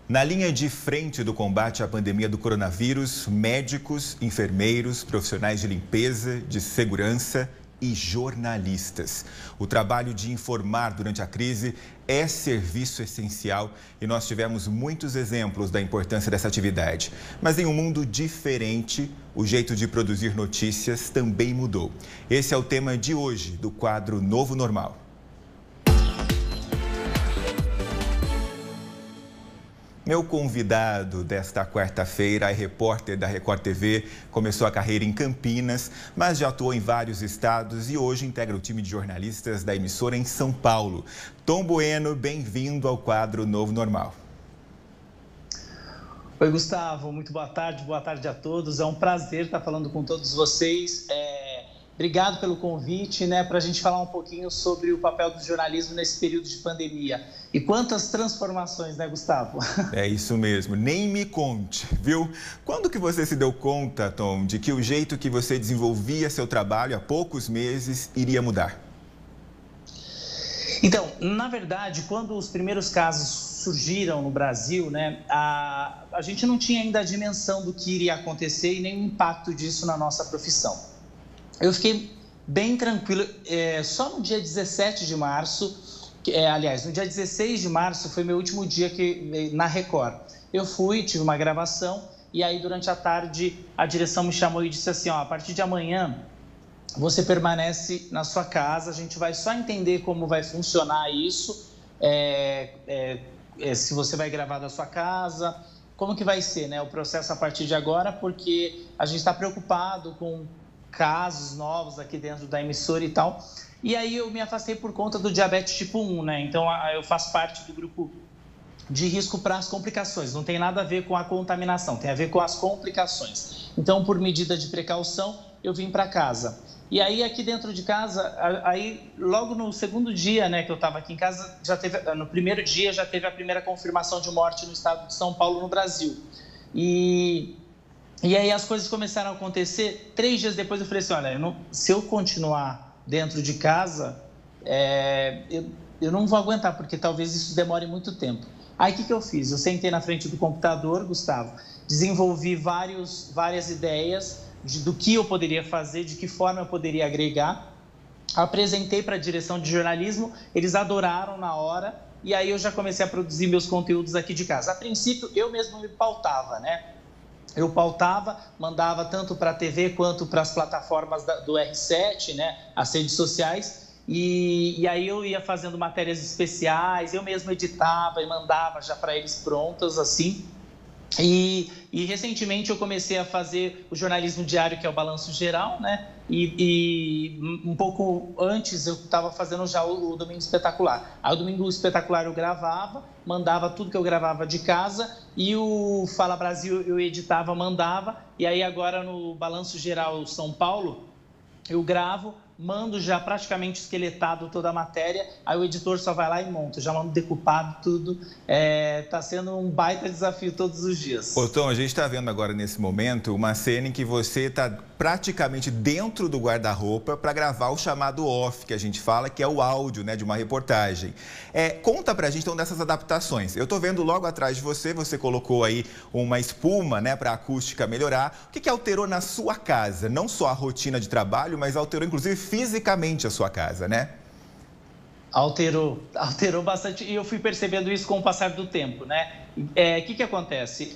Na linha de frente do combate à pandemia do coronavírus, médicos, enfermeiros, profissionais de limpeza, de segurança e jornalistas. O trabalho de informar durante a crise é serviço essencial e nós tivemos muitos exemplos da importância dessa atividade. Mas em um mundo diferente, o jeito de produzir notícias também mudou. Esse é o tema de hoje do quadro Novo Normal. Meu convidado desta quarta-feira é repórter da Record TV, começou a carreira em Campinas, mas já atuou em vários estados e hoje integra o time de jornalistas da emissora em São Paulo. Tom Bueno, bem-vindo ao quadro Novo Normal. Oi, Gustavo, muito boa tarde a todos. É um prazer estar falando com todos vocês. Obrigado pelo convite, para a gente falar um pouquinho sobre o papel do jornalismo nesse período de pandemia. E quantas transformações, Gustavo? É isso mesmo, nem me conte, viu? Quando que você se deu conta, Tom, de que o jeito que você desenvolvia seu trabalho há poucos meses iria mudar? Então, na verdade, quando os primeiros casos surgiram no Brasil, a gente não tinha ainda a dimensão do que iria acontecer e nem o impacto disso na nossa profissão. Eu fiquei bem tranquilo, só no dia 17 de março, aliás, no dia 16 de março foi meu último dia na Record. Eu tive uma gravação e aí durante a tarde a direção me chamou e disse assim, a partir de amanhã você permanece na sua casa, a gente vai só entender como vai funcionar isso, se você vai gravar da sua casa, como que vai ser o processo a partir de agora, porque a gente está preocupado com casos novos aqui dentro da emissora e tal. E aí eu me afastei por conta do diabetes tipo 1, Então eu faço parte do grupo de risco para as complicações. Não tem nada a ver com a contaminação, tem a ver com as complicações. Então, por medida de precaução, eu vim para casa. E aí aqui dentro de casa, logo no segundo dia, que eu estava aqui em casa, no primeiro dia já teve a primeira confirmação de morte no estado de São Paulo, no Brasil. E aí as coisas começaram a acontecer. 3 dias depois eu falei assim, se eu continuar dentro de casa, eu não vou aguentar, porque talvez isso demore muito tempo. Aí o que eu fiz? Eu sentei na frente do computador, Gustavo, desenvolvi várias ideias do que eu poderia fazer, de que forma eu poderia agregar, apresentei para a direção de jornalismo, eles adoraram na hora, e aí eu já comecei a produzir meus conteúdos aqui de casa. A princípio, eu mesmo me pautava, Eu pautava, mandava tanto para a TV quanto para as plataformas do R7, as redes sociais, e aí eu ia fazendo matérias especiais, eu mesmo editava e mandava já para eles prontas, assim. E recentemente eu comecei a fazer o jornalismo diário, que é o Balanço Geral, E um pouco antes eu estava fazendo já o Domingo Espetacular. Aí o Domingo Espetacular eu gravava, mandava tudo que eu gravava de casa, e o Fala Brasil eu editava, mandava, e aí agora no Balanço Geral São Paulo eu gravo, mando já praticamente esqueletado toda a matéria, aí o editor só vai lá e monta, já mando decupado tudo. Tá sendo um baita desafio todos os dias. Ô Tom, a gente está vendo agora nesse momento uma cena em que você está praticamente dentro do guarda-roupa para gravar o chamado off, que a gente fala, que é o áudio, de uma reportagem. Conta pra gente então dessas adaptações. Eu tô vendo logo atrás de você colocou aí uma espuma, para a acústica melhorar. O que alterou na sua casa? Não só a rotina de trabalho, mas alterou inclusive fisicamente a sua casa, Alterou bastante, e eu fui percebendo isso com o passar do tempo, O que acontece?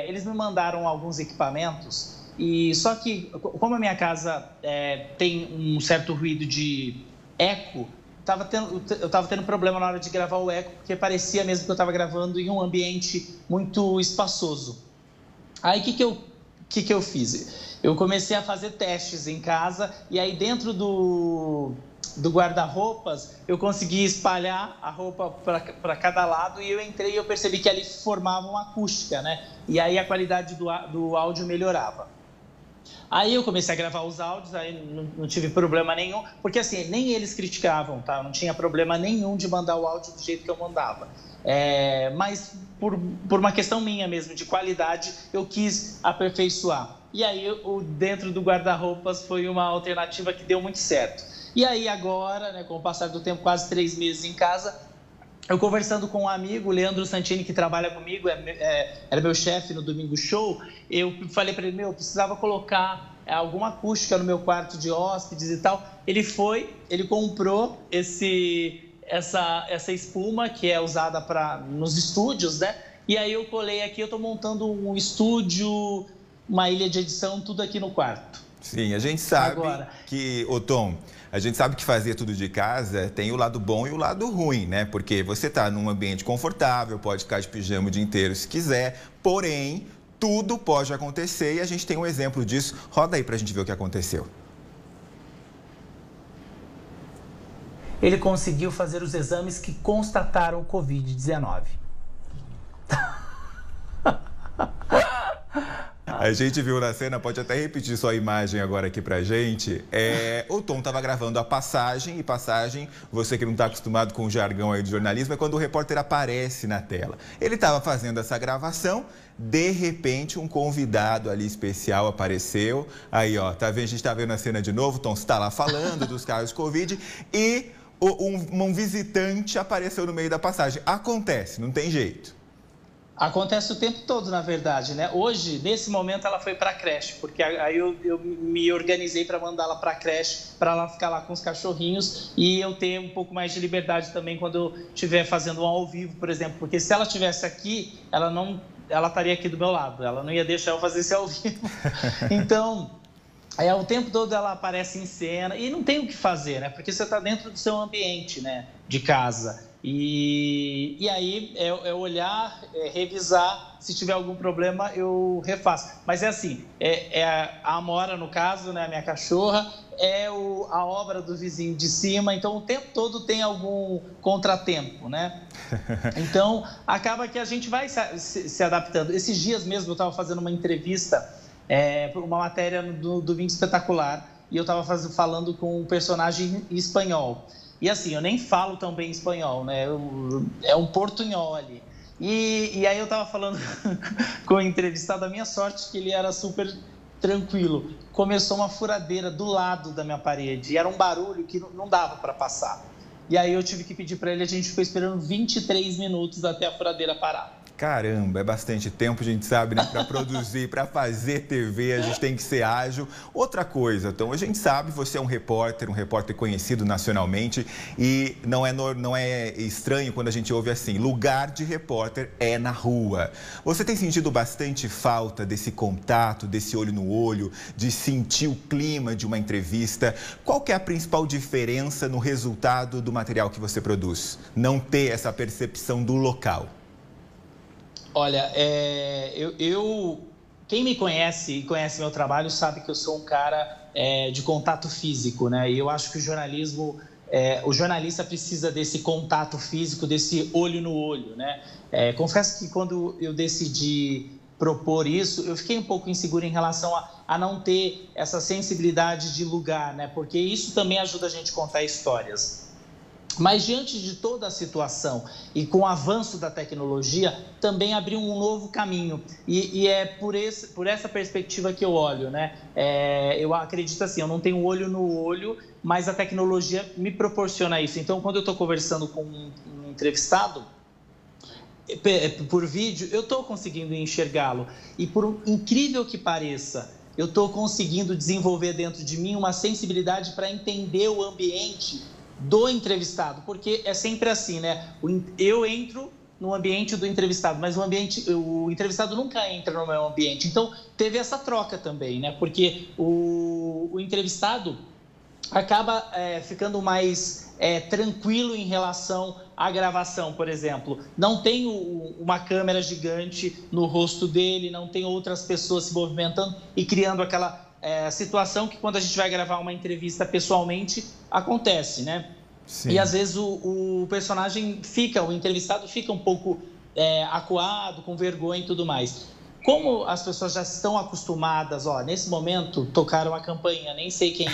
Eles me mandaram alguns equipamentos, e só que, como a minha casa tem um certo ruído de eco, eu estava tendo problema na hora de gravar o eco, porque parecia mesmo que eu estava gravando em um ambiente muito espaçoso. Aí, o que eu fiz? Eu comecei a fazer testes em casa, e aí dentro do guarda-roupas, eu consegui espalhar a roupa para cada lado, e eu entrei e eu percebi que ali formava uma acústica, E aí a qualidade do áudio melhorava. Aí eu comecei a gravar os áudios, aí não tive problema nenhum, porque assim, nem eles criticavam, Não tinha problema nenhum de mandar o áudio do jeito que eu mandava. Mas por uma questão minha mesmo, de qualidade, eu quis aperfeiçoar. E aí, dentro do guarda-roupas, foi uma alternativa que deu muito certo. E aí agora, com o passar do tempo, quase 3 meses em casa, eu conversando com um amigo, o Leandro Santini, que trabalha comigo, era meu chefe no Domingo Show, eu falei para ele, eu precisava colocar alguma acústica no meu quarto de hóspedes e tal. Ele comprou essa espuma que é usada nos estúdios, né? E aí eu colei aqui, eu estou montando um estúdio, uma ilha de edição, tudo aqui no quarto. Sim, a gente sabe que, Tom, a gente sabe que fazer tudo de casa tem o lado bom e o lado ruim, né? Porque você está num ambiente confortável, pode ficar de pijama o dia inteiro se quiser, porém, tudo pode acontecer e a gente tem um exemplo disso. Roda aí para a gente ver o que aconteceu. Ele conseguiu fazer os exames que constataram o Covid-19. A gente viu na cena, pode até repetir sua imagem agora aqui pra gente. O Tom estava gravando a passagem, e passagem, você que não está acostumado com o jargão aí do jornalismo, é quando o repórter aparece na tela. Ele estava fazendo essa gravação, de repente um convidado ali especial apareceu. Aí, ó, tá vendo? A gente está vendo a cena de novo, o Tom está lá falando dos casos de Covid e um visitante apareceu no meio da passagem. Acontece, não tem jeito. Acontece o tempo todo, na verdade, né? Hoje, nesse momento, ela foi para a creche, porque aí eu me organizei para mandá-la para a creche, para ela ficar lá com os cachorrinhos e eu ter um pouco mais de liberdade também quando eu estiver fazendo um ao vivo, por exemplo. Porque se ela estivesse aqui, ela estaria aqui do meu lado, ela não ia deixar eu fazer esse ao vivo. Então, o tempo todo ela aparece em cena e não tem o que fazer, né? Porque você está dentro do seu ambiente, né? De casa. E aí é olhar, revisar, se tiver algum problema eu refaço. Mas é assim, a Amora, no caso, né, a minha cachorra, a obra do vizinho de cima, então o tempo todo tem algum contratempo, né? Então acaba que a gente vai se adaptando. Esses dias mesmo eu estava fazendo uma entrevista, uma matéria do Domingo Espetacular, e eu estava falando com um personagem em espanhol. E assim, eu nem falo tão bem espanhol, né? É um portunhol ali. E aí eu tava falando com o entrevistado, a minha sorte que ele era super tranquilo. Começou uma furadeira do lado da minha parede e era um barulho que não dava para passar. E aí eu tive que pedir para ele, a gente ficou esperando 23 minutos até a furadeira parar. Caramba, é bastante tempo, a gente sabe, né? Para produzir, para fazer TV, a gente tem que ser ágil. Outra coisa, então, a gente sabe, você é um repórter conhecido nacionalmente e não é estranho quando a gente ouve assim, lugar de repórter é na rua. Você tem sentido bastante falta desse contato, desse olho no olho, de sentir o clima de uma entrevista? Qual que é a principal diferença no resultado do material que você produz? Não ter essa percepção do local. Olha, quem me conhece e conhece meu trabalho sabe que eu sou um cara de contato físico, né? E eu acho que o jornalista precisa desse contato físico, desse olho no olho, né? Confesso que quando eu decidi propor isso, eu fiquei um pouco inseguro em relação a não ter essa sensibilidade de lugar, né? Porque isso também ajuda a gente a contar histórias. Mas diante de toda a situação e com o avanço da tecnologia, também abriu um novo caminho. E é por essa perspectiva que eu olho, né? Eu acredito assim, eu não tenho olho no olho, mas a tecnologia me proporciona isso. Então, quando eu estou conversando com um entrevistado, por vídeo, eu estou conseguindo enxergá-lo. E por incrível que pareça, eu estou conseguindo desenvolver dentro de mim uma sensibilidade para entender o ambiente do entrevistado, porque é sempre assim, né? Eu entro no ambiente do entrevistado, mas o entrevistado nunca entra no meu ambiente. Então, teve essa troca também, né? Porque o entrevistado acaba ficando mais tranquilo em relação à gravação, por exemplo. Não tem uma câmera gigante no rosto dele, não tem outras pessoas se movimentando e criando aquela situação que quando a gente vai gravar uma entrevista pessoalmente, acontece, né? Sim. E às vezes o personagem o entrevistado fica um pouco acuado, com vergonha e tudo mais. Como as pessoas já estão acostumadas, nesse momento tocaram a campainha, nem sei quem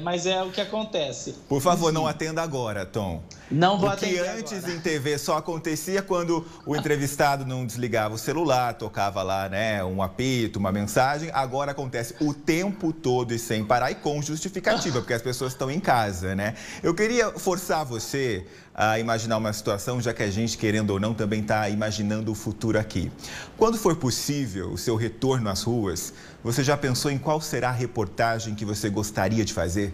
mas é o que acontece. Por favor, não atenda agora, Tom. Não vou atender agora. O que antes em TV só acontecia quando o entrevistado não desligava o celular, tocava lá, né, um apito, uma mensagem, agora acontece o tempo todo e sem parar e com justificativa, porque as pessoas estão em casa, né? Eu queria forçar você a imaginar uma situação, já que a gente, querendo ou não, também está imaginando o futuro aqui. Quando for possível o seu retorno às ruas, você já pensou em qual será a reportagem que você gostaria de fazer?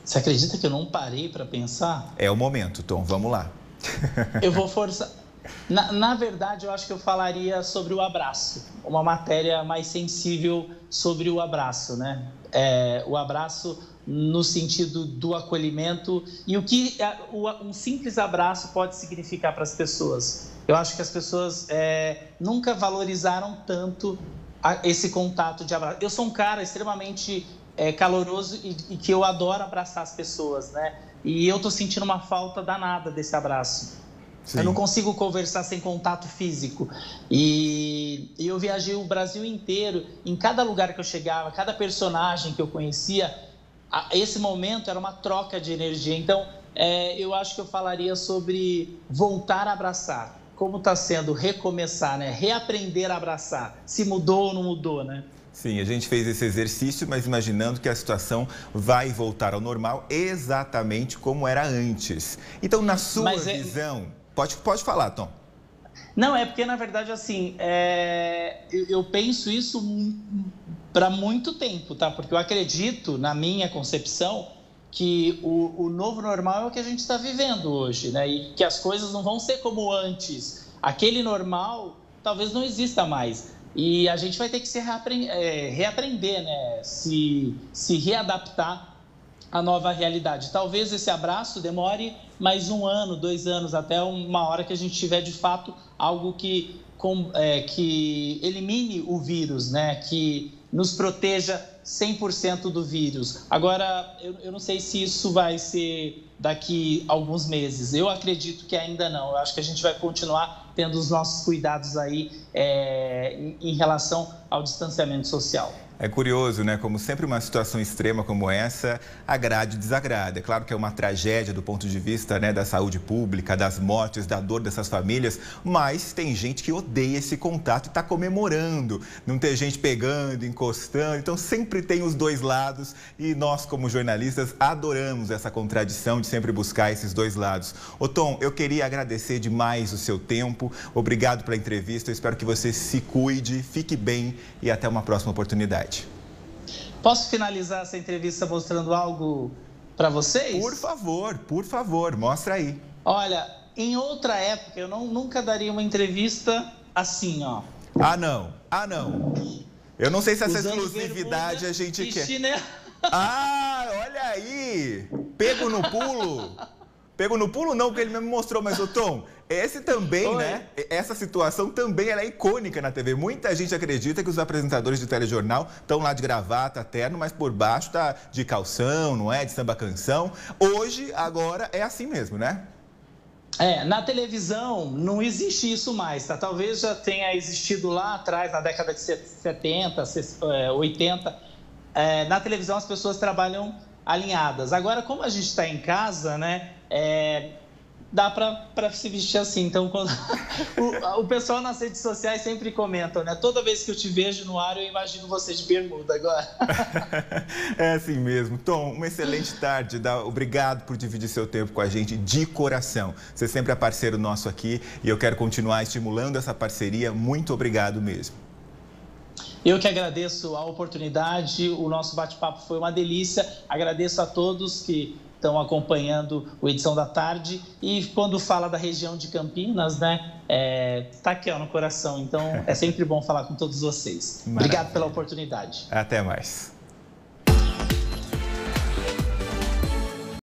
Você acredita que eu não parei para pensar? É o momento, Tom. Vamos lá. Eu vou forçar. Na verdade, eu acho que eu falaria sobre o abraço. Uma matéria mais sensível sobre o abraço, né? O abraço no sentido do acolhimento e o que um simples abraço pode significar para as pessoas. Eu acho que as pessoas nunca valorizaram tanto esse contato de abraço. Eu sou um cara extremamente caloroso e que eu adoro abraçar as pessoas, né? E eu tô sentindo uma falta danada desse abraço. Sim. Eu não consigo conversar sem contato físico. E eu viajei o Brasil inteiro, em cada lugar que eu chegava, cada personagem que eu conhecia, esse momento era uma troca de energia. Então, eu acho que eu falaria sobre voltar a abraçar. Como está sendo recomeçar, né? Reaprender a abraçar. Se mudou ou não mudou, né? Sim, a gente fez esse exercício, mas imaginando que a situação vai voltar ao normal exatamente como era antes. Então, na sua visão... Pode falar, Tom. Não, é porque, na verdade, assim, eu penso isso para muito tempo, tá? Porque eu acredito, na minha concepção, que o novo normal é o que a gente está vivendo hoje, né? E que as coisas não vão ser como antes. Aquele normal talvez não exista mais. E a gente vai ter que se reaprender, né? Se readaptar à nova realidade. Talvez esse abraço demore mais 1 ano, 2 anos, até uma hora que a gente tiver, de fato, algo que elimine o vírus, né? Que nos proteja 100% do vírus. Agora, eu não sei se isso vai ser daqui a alguns meses. Eu acredito que ainda não. Eu acho que a gente vai continuar tendo os nossos cuidados aí em relação ao distanciamento social. É curioso, né? Como sempre uma situação extrema como essa agrada e desagrada. É claro que é uma tragédia do ponto de vista, né, da saúde pública, das mortes, da dor dessas famílias, mas tem gente que odeia esse contato e está comemorando. Não tem gente pegando, encostando, então sempre tem os dois lados e nós, como jornalistas, adoramos essa contradição de sempre buscar esses dois lados. Ô Tom, eu queria agradecer demais o seu tempo, obrigado pela entrevista, eu espero que você se cuide, fique bem e até uma próxima oportunidade. Posso finalizar essa entrevista mostrando algo para vocês? Por favor, mostra aí. Olha, em outra época eu nunca daria uma entrevista assim, ó. Ah, não. Eu não sei se essa exclusividade a gente quer. Ah, olha aí! Pego no pulo. Pego no pulo não, porque ele mesmo mostrou, mas o Tom, esse também, Oi. Né? Essa situação também ela é icônica na TV. Muita gente acredita que os apresentadores de telejornal estão lá de gravata, terno, mas por baixo tá de calção, não é? De samba canção. Hoje, agora, é assim mesmo, né? Na televisão não existe isso mais, tá? Talvez já tenha existido lá atrás, na década de 70, 80. Na televisão as pessoas trabalham alinhadas. Agora, como a gente está em casa, né? Dá para se vestir assim. Então, quando o pessoal nas redes sociais sempre comentam, né? Toda vez que eu te vejo no ar, eu imagino você de bermuda agora. É assim mesmo. Tom, uma excelente tarde. Obrigado por dividir seu tempo com a gente de coração. Você sempre é parceiro nosso aqui e eu quero continuar estimulando essa parceria. Muito obrigado mesmo. Eu que agradeço a oportunidade. O nosso bate-papo foi uma delícia. Agradeço a todos que estão acompanhando o Edição da Tarde. E quando fala da região de Campinas, né, tá aqui no coração. Então, é sempre bom falar com todos vocês. Maravilha. Obrigado pela oportunidade. Até mais.